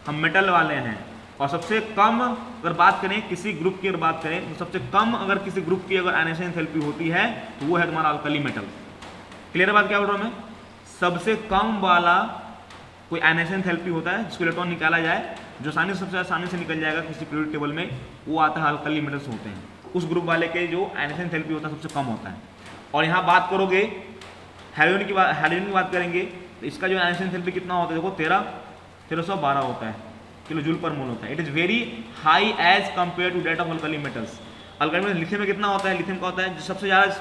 B: हम मेटल वाले हैं। और सबसे कम अगर बात करें किसी ग्रुप की, अगर बात करें तो सबसे कम अगर किसी ग्रुप की अगर आयनाइजेशन एंथैल्पी होती है तो वो है तुम्हारा अल्कली मेटल। क्लियर बात क्या बोल रहा हूँ मैं? सबसे कम वाला कोई आयनाइजेशन एंथैल्पी होता है जिसको इलेक्ट्रॉन निकाला जाए, जो सबसे आसानी से निकल जाएगा किसी पीरियोडिक टेबल में, वो आता है अल्कली मेटल्स होते हैं। उस ग्रुप वाले के जो आयनाइजेशन एंथैल्पी होता है सबसे कम होता है। और यहाँ बात करोगे हाइड्रोजन की बात करेंगे तो इसका जो आयनाइजेशन एंथैल्पी कितना होता है, देखो 1312 होता है, किलो जूल पर मोल होता है। It is very high as compare to that of alkali metals. Alkali metal lithium में कितना होता है, लिथियम का होता है जो सबसे ज़्यादा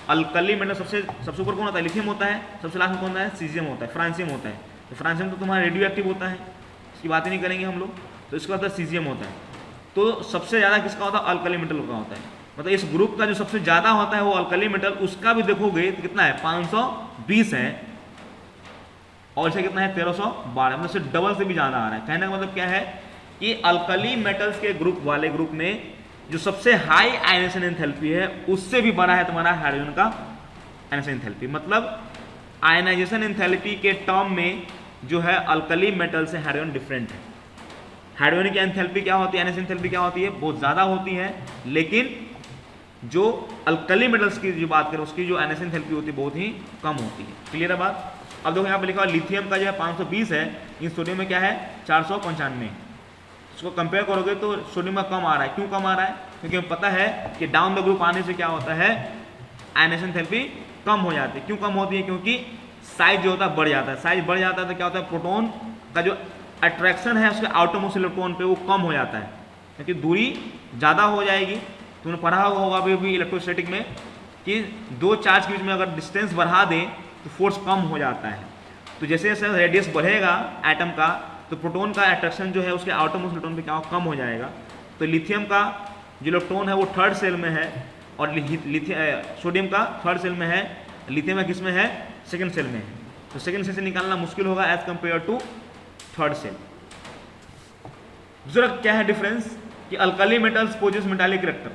B: अल्कली मेटल सबसे ऊपर कौन होता है, लिथियम होता है, सबसे लास्ट में कौन होता है, सीजियम होता है, फ्रांसियम होता है। तो फ्रांसियम तो तुम्हारा रेडियो एक्टिव होता है, इसकी बात ही नहीं करेंगे हम लोग। तो इसका होता है सीजियम होता है। तो सबसे ज़्यादा किसका होता है, अल्कली मेटल का होता है। मतलब इस ग्रुप का जो सबसे ज़्यादा होता है वो अल्कली मेटल, उसका भी देखोगे तो कितना है, 520 है, और इसे कितना है 1312, मतलब सिर्फ डबल से भी ज़्यादा आ रहा है। कहने का मतलब क्या है कि अल्कली मेटल्स के ग्रुप वाले ग्रुप में जो सबसे हाई आयनाइजेशन एंथैल्पी है उससे भी बड़ा है तुम्हारा हाइड्रोजन का आयनाइजेशन एंथैल्पी। मतलब आयनाइजेशन एंथैल्पी के टर्म में जो है अल्कली मेटल से हाइड्रोजन डिफरेंट है। हाइड्रोजन की एंथैल्पी क्या होती है, आयनाइजेशन एंथैल्पी क्या होती है, बहुत ज़्यादा होती है, लेकिन जो अल्कली मेटल्स की जो बात करें उसकी जो आयनाइजेशन एंथैल्पी होती है बहुत ही कम होती है। क्लियर है बात। अब देखो यहाँ पे लिखा हुआ लिथियम का जो है 520 है, इन सोडियम में क्या है 495। इसको कंपेयर करोगे तो सोडियम में कम आ रहा है। क्यों कम आ रहा है? क्योंकि हमें पता है कि डाउन द ग्रुप आने से क्या होता है, आयनाइजेशन एंथैल्पी कम हो जाती है। क्यों कम होती है? क्योंकि साइज जो होता है बढ़ जाता है। साइज बढ़ जाता है तो क्या होता है, प्रोटॉन का जो अट्रैक्शन है उसके आउटरमोस्ट इलेक्ट्रॉन पे वो कम हो जाता है, क्योंकि दूरी ज़्यादा हो जाएगी। तुमने पढ़ा होगा भी इलेक्ट्रोस्टैटिक में कि दो चार्ज के बीच में अगर डिस्टेंस बढ़ा दें तो फोर्स कम हो जाता है। तो जैसे जैसे रेडियस बढ़ेगा एटम का तो प्रोटॉन का अट्रैक्शन जो है उसके आउटरमोस्ट इलेक्ट्रॉन पे क्या कम हो जाएगा। तो लिथियम का जो इलेक्ट्रॉन है वो थर्ड सेल में है और सोडियम का थर्ड सेल में है, लिथियम किस में है, सेकंड सेल में है। तो सेकंड सेल से निकालना मुश्किल होगा as compare to third shell. दूसरा क्या है डिफरेंस कि alkali metals possess metallic character.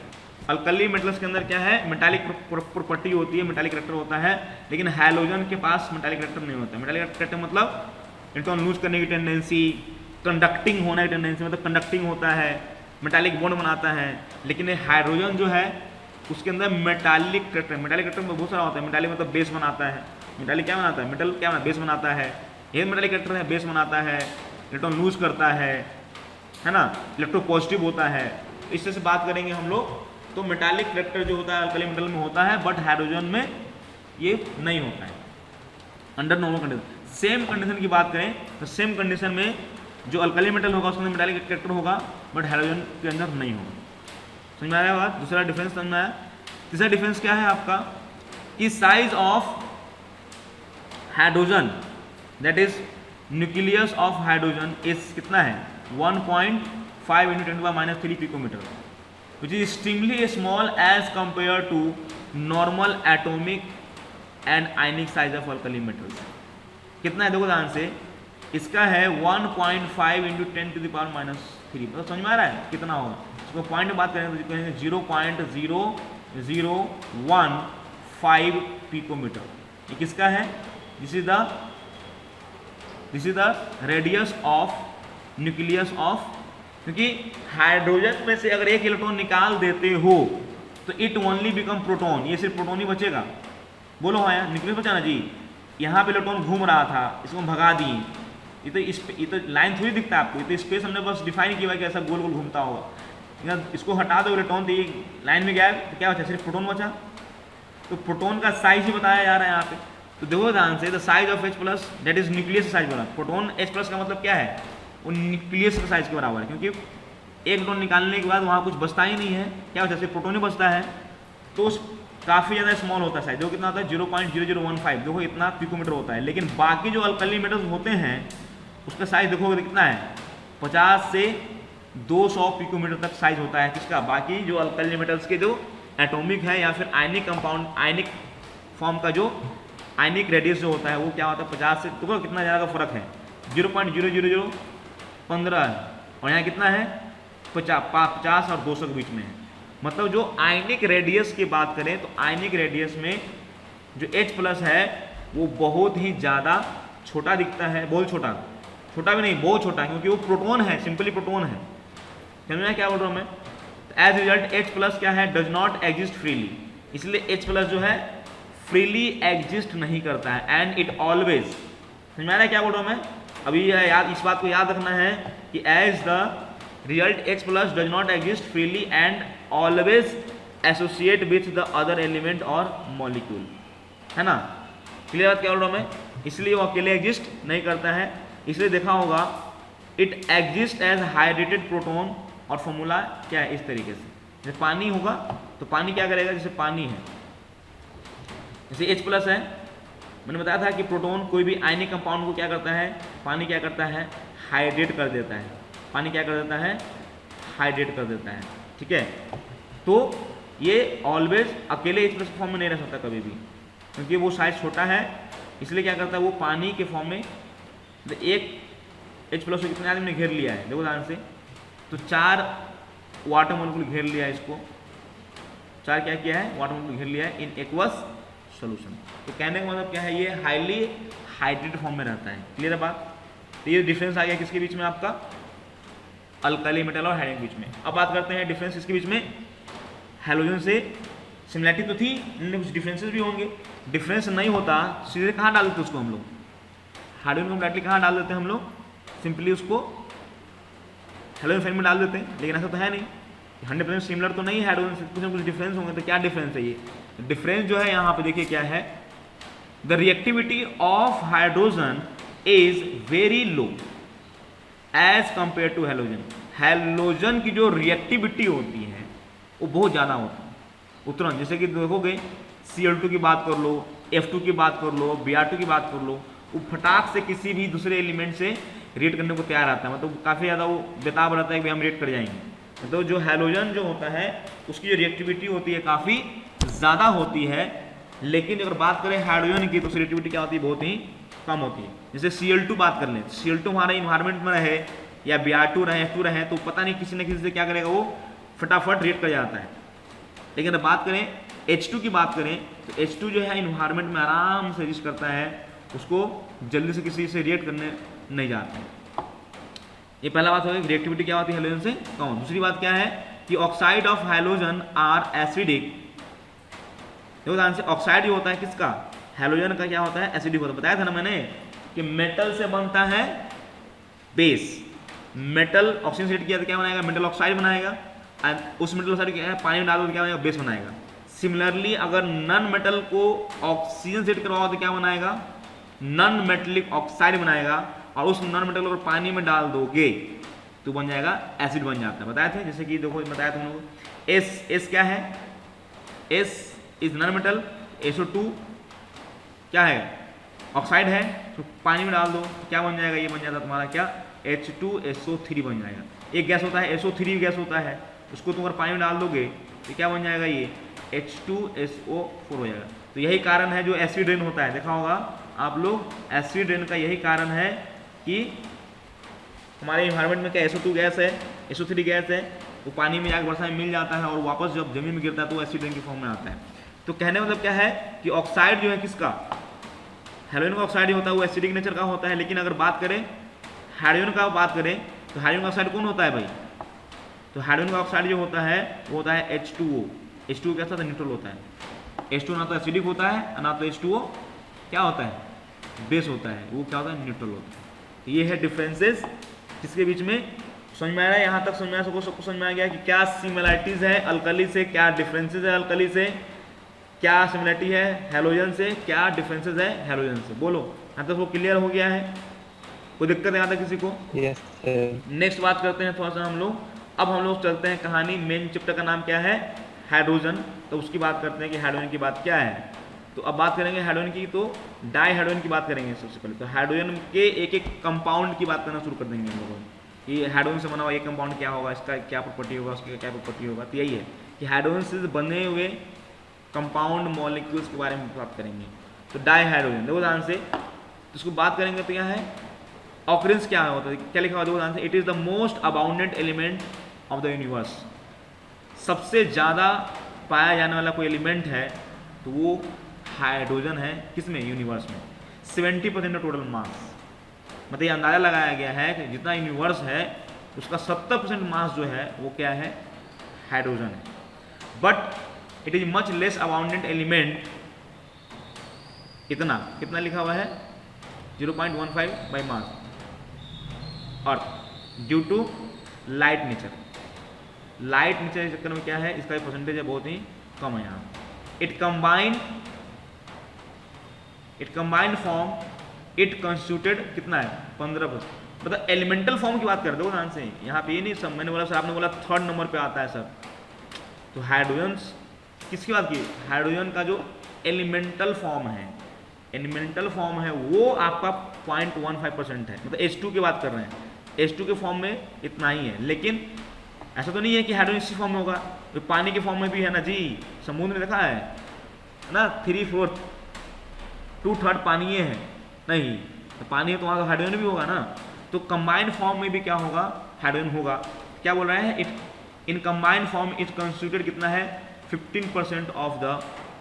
B: Alkali metals के अंदर क्या है, मेटालिक प्रॉपर्टी होती है, मेटालिक कैरेक्टर होता है, लेकिन हैलोजन के पास मेटालिक कैरेक्टर नहीं होता है। मेटालिक कैरेक्टर मतलब इलेक्ट्रॉन लूज करने की टेंडेंसी, कंडक्टिंग होने की टेंडेंसी, मतलब कंडक्टिंग होता है, मेटालिक बॉन्ड बनाता है। लेकिन हाइड्रोजन जो है उसके अंदर मेटालिक कैरेक्टर, मेटालिक कैरेक्टर में बहुत सारा होता है। मेटालिक मतलब बेस बनाता है, मेटालिक क्या बनाता है, मेटल क्या बनाता है, बेस बनाता है। ये मेटालिक कैरेक्टर है, बेस बनाता है, इलेक्ट्रॉन लूज करता है ना, इलेक्ट्रो पॉजिटिव होता है। इस तरह से बात करेंगे हम लोग। तो मेटालिक कैरेक्टर जो होता है अल्कली मेटल में होता है, बट हाइड्रोजन में ये नहीं होता है under normal condition. Same condition की बात करें तो सेम कंडीशन में जो अल्कली मेटल होगा उसके अंदर मेटालिक कैरेक्टर होगा, बट हाइड्रोजन के अंदर नहीं होगा। समझ में आया बात? दूसरा डिफरेंस समझ में आया। तीसरा डिफरेंस क्या है आपका कि size of hydrogen that is nucleus of hydrogen is कितना है, 1.5 × 10⁻³ picometre, which is extremely small as compared to normal atomic and ionic size of alkali metals। कितना है देखो ध्यान से, इसका है 1.5 × 10⁻³ मतलब समझ में आ रहा है कितना होगा। इसको पॉइंट में बात करें तो कहेंगे 0.0015 पिकोमीटर। ये किसका है, this is the radius of nucleus of, क्योंकि हाइड्रोजन में से अगर एक इलेक्ट्रॉन निकाल देते हो तो इट ओनली बिकम प्रोटॉन, ये सिर्फ प्रोटॉन ही बचेगा। बोलो हाँ यार, न्यूक्लियस बचा ना जी। यहाँ पे इलेक्ट्रॉन घूम रहा था, इसको हम भगा दिए। ये तो लाइन थोड़ी दिखता है आपको, ये तो स्पेस हमने बस डिफाइन किया कि ऐसा गोल गोल घूमता होगा। इसको हटा दो इलेक्ट्रॉन तो ये लाइन में गया तो क्या बचा, सिर्फ प्रोटॉन बचा। तो प्रोटॉन का साइज ही बताया जा रहा है यहाँ पे। तो देखो ध्यान से, the size of H+ that is nucleus size बना। प्रोटॉन H+ का मतलब क्या है, वो न्यूक्लियस का साइज के बराबर है, क्योंकि एक इलेक्ट्रॉन निकालने के बाद वहाँ कुछ बचता ही नहीं है, क्या होता है, सिर्फ प्रोटॉन ही बचता है। तो काफ़ी ज़्यादा स्मॉल होता है साइज, जो कितना होता है 0.0015, देखो इतना पिकोमीटर होता है। लेकिन बाकी जो अल्कली मेटल्स होते हैं उसका साइज देखोगे कितना है, 50 से 200 पिकोमीटर तक साइज होता है किसका, बाकी जो अल्कली मेटल्स के जो एटॉमिक है या फिर आयनिक कंपाउंड, आयनिक फॉर्म का जो आयनिक रेडियस जो होता है वो क्या होता है 50 से, देखो कितना ज़्यादा का फर्क है, 0.0015 है, और यहाँ कितना है 50 और 200 के बीच में है। मतलब जो आयनिक रेडियस की बात करें तो आयनिक रेडियस में जो H+ है वो बहुत ही ज़्यादा छोटा दिखता है, बहुत छोटा, छोटा भी नहीं बहुत छोटा, क्योंकि वो प्रोटॉन है, सिंपली प्रोटॉन है। समझना क्या बोल रहा हूँ मैं। एज रिजल्ट H+ क्या है, डज नॉट एग्जिस्ट फ्रीली, इसलिए H+ जो है फ्रीली एग्जिस्ट नहीं करता है, एंड इट ऑलवेज, समझ में आ रहा है क्या बोल रहा हूँ मैं। अभी याद, इस बात को याद रखना है कि as the result H+ does not exist freely and always associate with the other element और मॉलिक्यूल, है ना। क्लियर बात क्या बोल रहा हूँ मैं। इसलिए वो अकेले एग्जिस्ट नहीं करता है, इसलिए देखा होगा it exist as hydrated proton, और फॉर्मूला क्या है इस तरीके से, जैसे पानी होगा तो पानी क्या करेगा, जैसे पानी है, जैसे H+ है, मैंने बताया था कि प्रोटॉन कोई भी आयनिक कंपाउंड को क्या करता है, पानी क्या करता है, हाइड्रेट कर देता है, पानी क्या कर देता है, हाइड्रेट कर देता है, ठीक है। तो ये ऑलवेज अकेले H+ के फॉर्म में नहीं रह सकता कभी भी, क्योंकि वो साइज छोटा है, इसलिए क्या करता है वो पानी के फॉर्म में, एक H+ को कितने आदमी ने घेर लिया है, देखो ध्यान से, तो 4 वाटर मॉलिक्यूल घेर लिया है इसको, 4 क्या किया है, वाटर मॉलिक्यूल घेर लिया है इन एक्वस सोल्यूशन। तो कहने का मतलब क्या है, ये हाईली हाइड्रेटेड फॉर्म में रहता है। क्लियर है बात? तो ये डिफरेंस आ गया किसके बीच में, आपका अल्कली मेटल और हाइड्रोजन के बीच में। अब बात करते हैं डिफरेंस किसके बीच में, हैलोजन से। सिमिलैरिटी तो थी, इनमें कुछ डिफरेंसेस भी होंगे। डिफरेंस नहीं होता सीधे कहाँ डाल देते उसको हम लोग, हाइड्रोजन को डायरेक्टली कहाँ डाल देते हैं हम लोग, सिंपली उसको हैलोजन फ्रेम में डाल देते हैं। लेकिन ऐसा तो है नहीं, 100% सिमिलर तो नहीं है हाइड्रोजन से, कुछ ना कुछ डिफरेंस होंगे। तो क्या डिफरेंस है ये डिफरेंस जो है यहाँ पे देखिए क्या है, the reactivity of hydrogen is very low as compare to halogen. Halogen की जो रिएक्टिविटी होती है वो बहुत ज़्यादा होती है, उतना। जैसे कि देखोगे Cl2 की बात कर लो, F2 की बात कर लो, Br2 की बात कर लो, वो फटाक से किसी भी दूसरे एलिमेंट से रिएक्ट करने को तैयार आता है, मतलब काफ़ी ज़्यादा वो बेताब रहता है कि हम रिएक्ट कर जाएंगे। तो जो हैलोजन जो होता है उसकी जो रिएक्टिविटी होती है काफ़ी ज़्यादा होती है। लेकिन अगर बात करें हाइड्रोजन की तो उसकी रिएक्टिविटी क्या होती है, बहुत ही कम होती है। जैसे Cl2 बात कर लें, Cl2 हमारे इन्वायरमेंट में रहे या Br2 रहे, F2 रहे, तो पता नहीं किसी न किसी से क्या करेगा, वो फटाफट रिएक्ट कर जाता है। लेकिन अगर बात करें H2 की बात करें तो H2 जो है इन्वायरमेंट में आराम से रिएक्ट करता है, उसको जल्दी से किसी से रिएक्ट करने नहीं जाता है। ये पहला बात हो गई, रिएक्टिविटी क्या होती है हैलोजन से कम। दूसरी बात क्या है कि oxide of halogen are acidic. देखो ध्यान से, ऑक्साइड जो होता है किसका, हैलोजन का क्या होता है, एसिडिक होता है। बताया था ना मैंने कि मेटल से बनता है बेस, मेटल ऑक्सीजन से किया तो क्या बनाएगा, मेटल ऑक्साइड बनाएगा। उस मेटल ऑक्साइड क्या है, पानी में डालो तो क्या बनेगा, बेस बनाएगा। सिमिलरली अगर नॉन मेटल को ऑक्सीजन से करवाओ तो क्या बनाएगा, नॉन मेटलिक ऑक्साइड बनाएगा। और उस नॉन मेटल को अगर पानी में डाल दोगे तो बन जाएगा एसिड बन जाता है। बताए थे, जैसे कि देखो बताया था हम लोग, एस क्या है, S is non metal, SO2 क्या है, ऑक्साइड है, तो पानी में डाल दो तो क्या बन जाएगा, ये बन जाता है तुम्हारा क्या, H2SO3 बन जाएगा। एक गैस होता है SO3 गैस होता है, उसको तुम अगर पानी में डाल दोगे तो क्या बन जाएगा, ये H2SO4 हो जाएगा। तो यही कारण है जो एसिड रेन होता है, देखा होगा आप लोग, एसिड रेन का यही कारण है कि हमारे इन्वायरमेंट में क्या SO2 गैस है, SO3 गैस है, वो पानी में जाकर वर्षा में मिल जाता है और वापस जब जमीन में गिरता है तो वो एसिड रेन की फॉर्म में आता है। तो कहने मतलब क्या है कि ऑक्साइड जो है किसका, हैलोजन का ऑक्साइड होता है, वो एसिडिक नेचर का होता है। लेकिन अगर बात करें हाइड्रोजन का बात करें तो हाइड्रोजन का ऑक्साइड कौन होता है भाई, तो हाइड्रोजन का ऑक्साइड जो होता है वो होता है H2O। H2O कैसा होता है, न्यूट्रल होता है। H2O ना तो एसिडिक होता है ना तो H2O क्या होता है, बेस होता है, वो क्या होता है, न्यूट्रल होता है। तो ये है डिफरेंसेस किसके बीच में, समझ में आ रहा है, यहाँ तक समझ में आया, सबको समझ में आ गया कि क्या सिमिलरिटीज है अल्कली से, क्या डिफरेंसेज है अल्कली से, क्या सिमिलरिटी है हैलोजन से, क्या डिफरेंसेज है हैलोजन से। बोलो यहाँ तक वो क्लियर हो गया है, कोई दिक्कत यहाँ तक किसी को?
C: Yes sir.
B: नेक्स्ट बात करते हैं थोड़ा सा हम लोग, अब हम लोग चलते हैं कहानी, मेन चैप्टर का नाम क्या है, हाइड्रोजन। तो उसकी बात करते हैं कि हाइड्रोजन की बात क्या है। तो अब बात करेंगे हाइड्रोजन की, तो डाई हाइड्रोजन की बात करेंगे सबसे पहले। तो हाइड्रोजन के एक एक कंपाउंड की बात करना शुरू कर देंगे हम लोग कि हाइड्रोजन से बना हुआ एक कंपाउंड क्या होगा, इसका क्या प्रॉपर्टी होगा, उसका क्या प्रॉपर्टी होगा। तो यही है कि हाइड्रोजन से बने हुए कंपाउंड मॉलिक्यूल्स के बारे में बात करेंगे। तो डाई हाइड्रोजन देखो ध्यान से, तो उसको बात करेंगे तो क्या है, ऑकरेंस क्या होता है, क्या लिखा हुआ देखो ध्यान से, it is the most abundant element of the universe. सबसे ज़्यादा पाया जाने वाला कोई एलिमेंट है तो वो हाइड्रोजन है, किसमें, यूनिवर्स में। 70% ऑफ टोटल मास, मतलब ये अंदाज़ा लगाया गया है कि जितना यूनिवर्स है उसका 70% मास जो है वो क्या है, हाइड्रोजन है। But it is much less abundant element, कितना लिखा हुआ है, 0.15 by mass earth, due to light nature. Light nature के चक्कर में क्या है, इसका परसेंटेज है बहुत ही कम है यहाँ। It combined form, it constituted कितना है, 15%। मतलब एलिमेंटल फॉर्म की बात कर दो ध्यान से, यहाँ पे ये नहीं सब मैंने बोला सर, आपने बोला 3rd नंबर पे आता है सर। तो हाइड्रोजन किसकी बात की, हाइड्रोजन का जो एलिमेंटल फॉर्म है, एलिमेंटल फॉर्म है वो आपका 0.15% है, मतलब H2 की बात कर रहे हैं। H2 के फॉर्म में इतना ही है, लेकिन ऐसा तो नहीं है कि हाइड्रोजन इसी फॉर्म में होगा, तो पानी के फॉर्म में भी है ना जी, समुद्र में देखा है ना, 3/4 2/3 पानी है, नहीं तो पानी है तो वहाँ तो हाइड्रोजन भी होगा ना। तो कंबाइंड फॉर्म में भी क्या होगा, हाइड्रोजन होगा। क्या बोल रहे हैं, it in combined form it constituted कितना है, 15% of the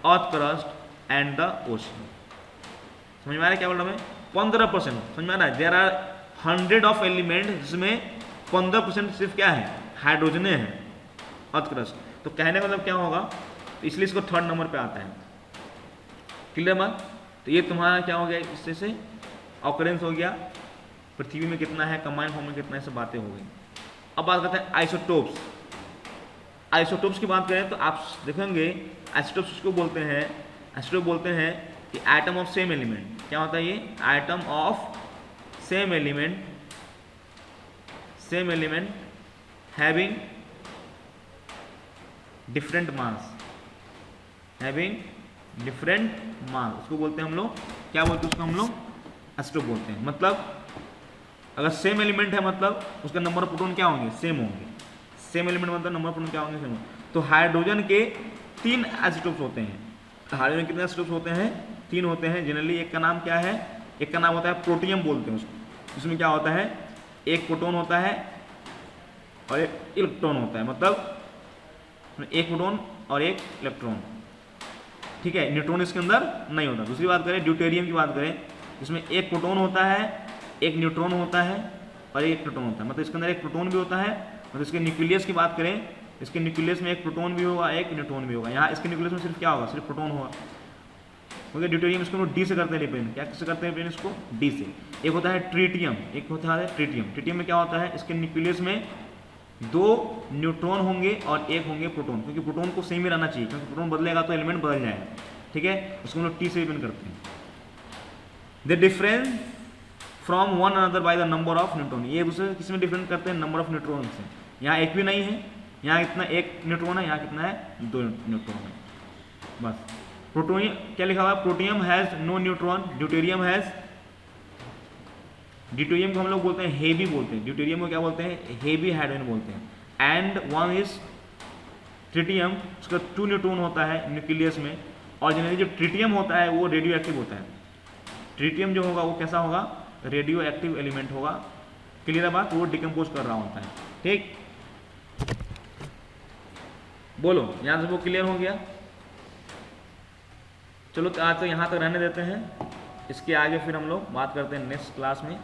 B: earth crust and the ocean. समझ में आ रहा है क्या बोल रहा हूँ मैं? 15%, समझ में आ रहा है? देयर आर 100 ऑफ एलिमेंट, जिसमें 15% सिर्फ क्या है, हाइड्रोजन है अर्थ क्रस्ट। तो कहने का मतलब क्या होगा, तो इसलिए इसको थर्ड नंबर पे आता है। क्लियर बात? तो ये तुम्हारा क्या हो गया, इससे से ऑकरेंस हो गया, पृथ्वी में कितना है, कंबाइंड फॉर्म में कितना है, सब बातें हो गई। अब बात करते हैं आइसोटोप्स। आइसोटोप्स की बात करें तो आप देखेंगे आइसोटोप्स उसको बोलते हैं, आइसोटोप बोलते हैं कि एटम ऑफ सेम एलिमेंट। क्या होता है ये? Atom of same element, same element having different mass, having different mass, उसको बोलते हैं हम लोग, क्या बोलते हैं उसको हम लोग? आइसोटोप बोलते हैं। मतलब अगर सेम एलिमेंट है मतलब उसका नंबर ऑफ प्रोटॉन क्या होंगे, सेम होंगे। सेम एलिमेंट मतलब नंबर ऑफ प्रोटॉन क्या होंगे, सेम होंगे। तो हाइड्रोजन के 3 आइसोटोप्स होते हैं। हाइड्रोजन कितने आइसोटोप्स होते हैं? 3 होते हैं जनरली। एक का नाम क्या है? एक का नाम होता है प्रोटियम बोलते हैं उसको। इसमें क्या होता है, एक प्रोटॉन होता है और एक इलेक्ट्रॉन होता है, मतलब एक प्रोटॉन और एक इलेक्ट्रॉन, ठीक है। न्यूट्रॉन इसके अंदर नहीं होता। दूसरी बात करें ड्यूटेरियम की बात करें, इसमें एक प्रोटॉन होता है, एक न्यूट्रॉन होता है और एक प्रोटॉन होता है, मतलब इसके अंदर एक प्रोटॉन भी होता है। मतलब इसके न्यूक्लियस की बात करें, इसके न्यूक्लियस में एक प्रोटॉन भी होगा, एक न्यूट्रॉन भी होगा। यहाँ इसके न्यूक्लियस में सिर्फ क्या होगा, सिर्फ प्रोटॉन होगा। ओके, ड्यूटेरियम इसको डी से करते हैं रिप्रेजेंट। क्या किससे करते हैं रिप्रेजेंट इसको? डी से। एक होता है ट्रिटियम, एक होता है ट्रिटियम। ट्रिटियम में क्या होता है, इसके न्यूक्लियस में 2 न्यूट्रॉन होंगे और एक होंगे प्रोटॉन, क्योंकि प्रोटॉन को सेम ही रहना चाहिए, क्योंकि प्रोटॉन बदलेगा तो एलिमेंट बदल जाएगा, ठीक है। उसको हम लोग टी से रिप्रेजेंट करते हैं। The difference from one another by the number of neutron, ये दूसरे किस में डिफरेंट करते हैं? नंबर ऑफ न्यूट्रॉन से। यहाँ एक भी नहीं है, यहाँ इतना एक न्यूट्रॉन है, यहाँ कितना है, 2 न्यूट्रॉन है, बस। प्रोटोनियम क्या लिखा हुआ है? Protium has no neutron, deuterium has, deuterium को हम लोग बोलते हैं हेवी बोलते हैं, ड्यूटेरियम को क्या बोलते हैं? हेवी हाइड्रोजन बोलते हैं। एंड वन इज ट्रिटियम, उसका 2 न्यूट्रॉन होता है न्यूक्लियस में। और जनरली जो ट्रिटियम होता है वो रेडियो एक्टिव होता है। ट्रिटियम जो होगा वो कैसा होगा? रेडियो एक्टिव एलिमेंट होगा। क्लियर है बात? वो डिकम्पोज कर रहा होता है, ठीक। बोलो, यहां से वो क्लियर हो गया? चलो तो आज तो यहाँ तक रहने देते हैं, इसके आगे फिर हम लोग बात करते हैं नेक्स्ट क्लास में।